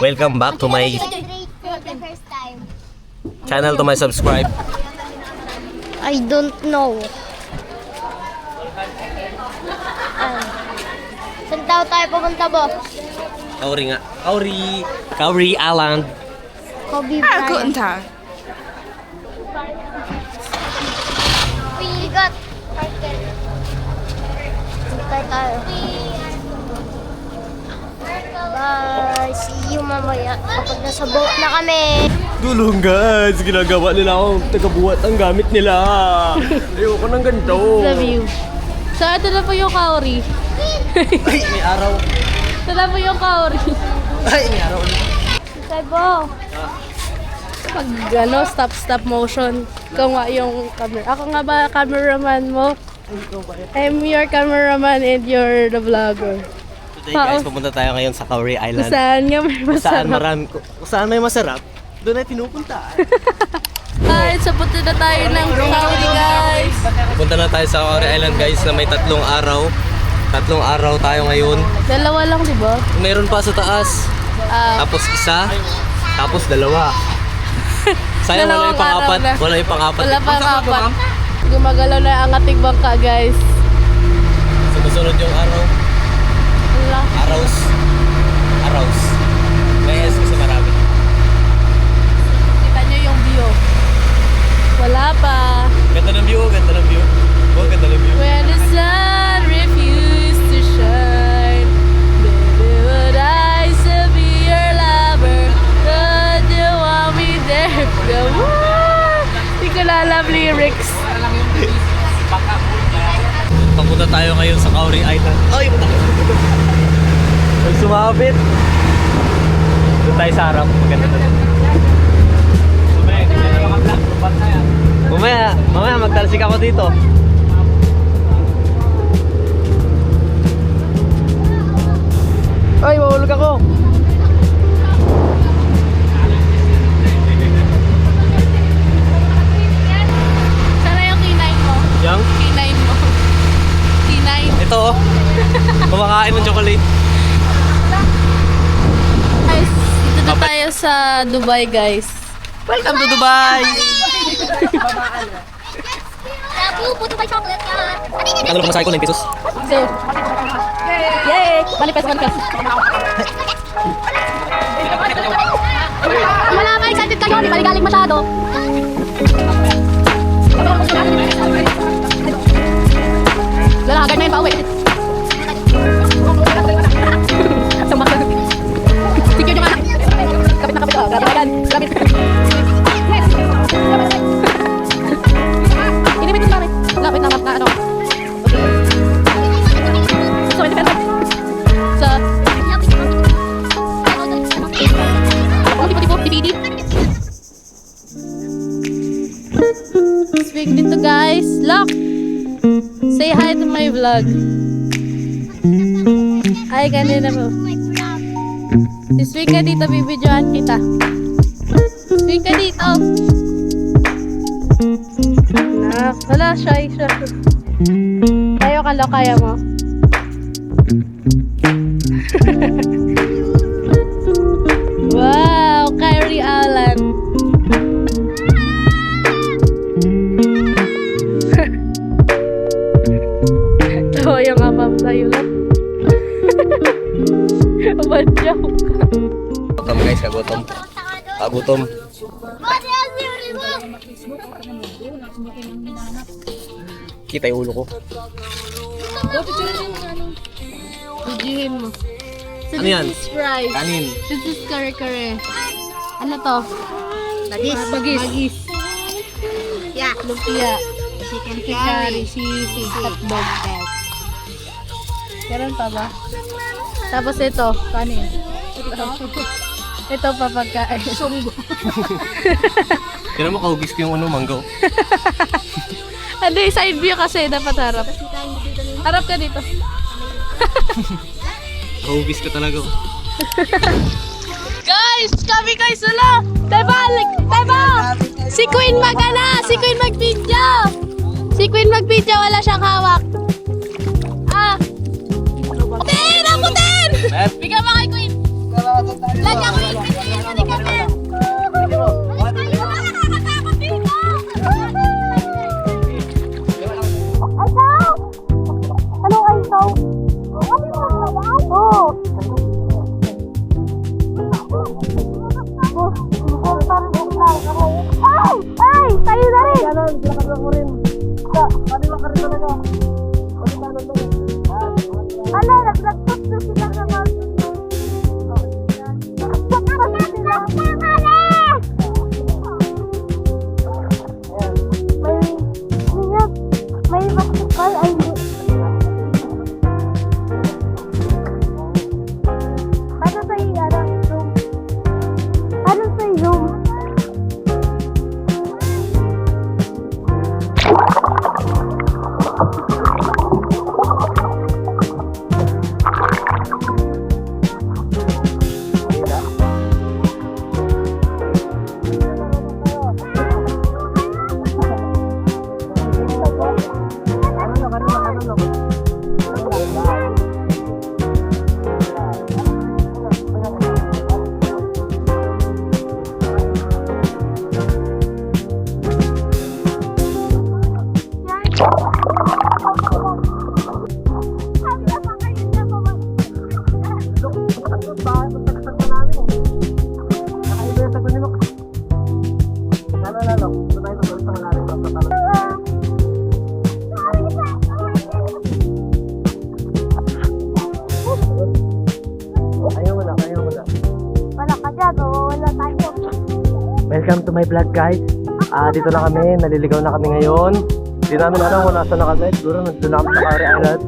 Welcome back to my channel, to my subscribe. I don't know. Saan tayo pupunta, boss? Kauri nga. Kauri Island. Kobe Bryant. Guten Tag. Bigat. Tayo. Bye. See you mamaya kapag nasa boat na kami. Tulong guys, ginagawa nila akong tagabuhat ang gamit nila. Ayoko ng ganito. Love you. So, ito na po yung kauri. Ay, may araw. Ito na po yung kauri. Ay, may araw. Sebo. Pag stop motion. Ikaw nga yung camera. Ako nga ba cameraman mo? I'm your cameraman and you're the vlogger. Today guys, pupunta tayo ngayon sa Kauri Kung Island. saan nga may masarap. Kung saan may masarap, doon ay pinupunta. Kahit sa punta na tayo ng kauri, guys. Pupunta na tayo sa Kauri Island guys na may 3 araw. 3 araw tayo ngayon. Dalawa lang, di ba? Meron pa sa taas. Tapos isa, tapos 2. Sayang wala yung Dalawang pang-apat. araw na. Wala yung pang-apat. Wala pang apat. Gumagalaw na ang ating bangka, guys. Sumusunod yung araw. Wala. Araws. May S kasi marami. Kita nyo yung view. Wala pa. Ganda ng view. Oh, ganda ng view. When the sun refused to shine, baby, would I still be your lover? Would you want me there? Hindi ko na alam lyrics. Papunta tayo ngayon sa Kauri Island. Ay, pag sumabit. Doon tayo sa harap. Maganda na. Mamaya magtalsik ako dito. Ay, mahulog ako. Sana yung K9 mo. Yang? K9 mo. K9. Ito oh. Kumakain ng chocolate. Guys, dito na tayo sa Dubai, guys. Welcome to Dubai! Puto kay chocolate yan. Ano lang masahe ko, 9 pesos? So, yay! Manifest. Wala ka, excited kayo. Di maligalig masyado. Lalagan na yun, pauwi. Sumakot. Secure yung anak. Kapit na kapit. Oh, grabe yan. Grabe. Inibit yung mami. Lapit na ano. So, independent. So, tipo, DVD. Speak dito, guys. Lock. Say hi to my vlog. Hi, kanina po. Swing ka dito, bibidyohan kita. Swing ka dito. Wala, shy. Tayo ka lang, kaya mo. Wow, Kauri Island. Tawa yung apam sa'yo lang. Bad joke. Gutom guys, kagutom. Kagutom. Kita yung ulo ko. Videohin mo. So Ano yan? This is fries. Kanin. This is kare-kare. Ano to? Bagis. Yeah. Lumpia. Chicken curry. Sisig. Hotdog. Meron pa ba? Tapos ito. Kanin. Ito pa pagkain. Sunggo. Kaya mo kahugis ko yung manggo. Hindi, side view kasi. Dapat harap. Harap ka dito. Kahugis ka talaga. Guys! Kami guys! Wala! Diba? Si Queen Si Queen mag-video! Si Queen mag-video, wala siyang hawak. Putin! Ang putin! Bigyan mo kay Queen! Lagyan ko yun! Welcome to my vlog, guys. Dito na kami, naliligaw na kami ngayon. Hindi namin alam kung nasa na kami. Siguro nandun na kami sa Kauri Island.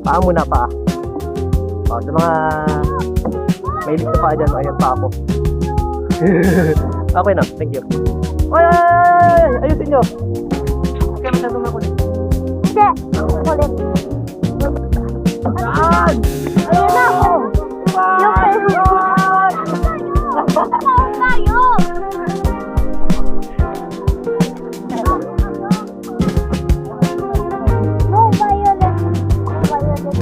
Paa muna, paa. Sa mga mahilig sa paa dyan, ayan pa ako. Okay na, thank you. Ay! Ayusin nyo! Okay, masyadong ako ulit. Hindi. Ulit. Saan? Ayun na ako. Yung Facebook. Tayo. No, violet. Violet.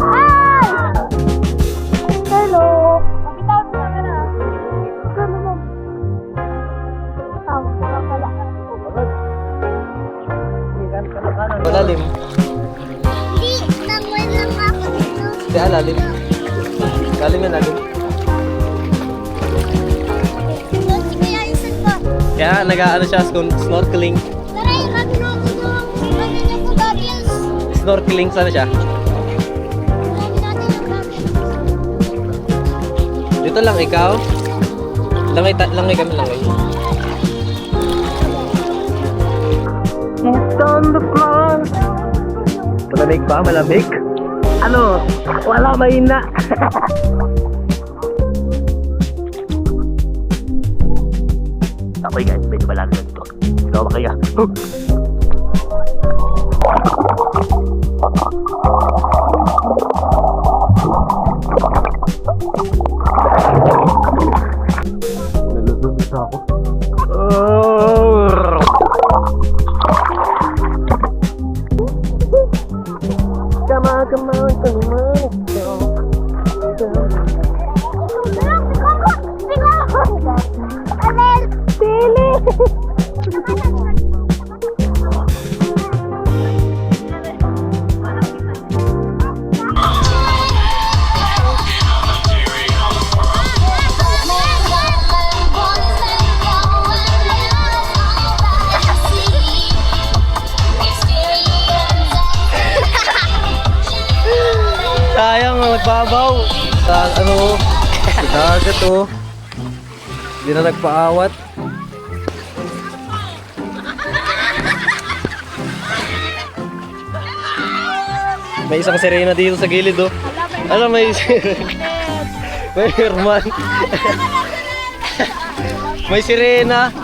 Ay! Hello. Kapitaw sa camera. Ano mo? Wala. Malalim. Hindi, nangway lang ako dito. Hindi, lalim. Lalim yan, lalim. Tapos kaya isang ko. Kaya nag-ano siya, snorkeling. Tara, ano na ko goggles. Snorkeling, sana siya? Marami natin ang goggles. Dito lang ikaw. Langay kami, langay. It's on the floor. Malamig ba? Malamig? Ano? Wala, mahina. Okay guys, medyo malalim ito. Ikaw ba kaya? Nalulubos ako. Come on, come on. Anel! Pili! Sayang, nagbabaw. Sa ano, dagat oh. Hindi na nagpaawat. May isang sirena dito sa gilid oh. Alam, may sirena. May Herman. May sirena.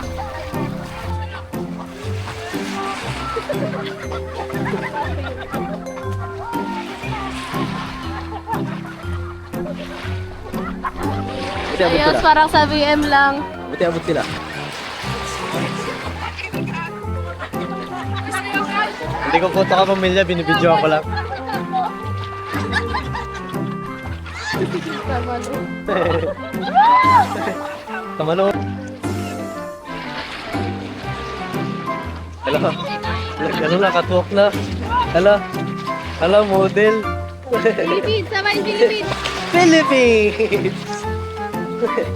Buti abot Ayos, sila. parang sa VM lang. Buti abot sila. Hindi ko punta ka pamilya, binibidyo ako lang. Tamano. Hello. Ano na, katwalk na. Hello. Hello, model. Philippines, sabay Philippines. Philippines! Hello.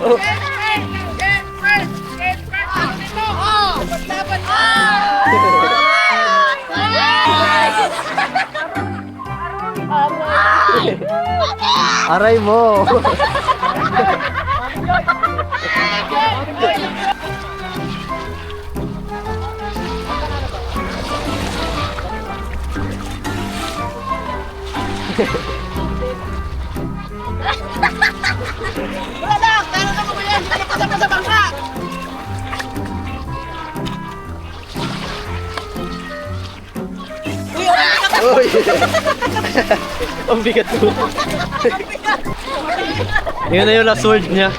Oh. Aray mo. Uy! Ang bigat ko. Yun na yung last word niya.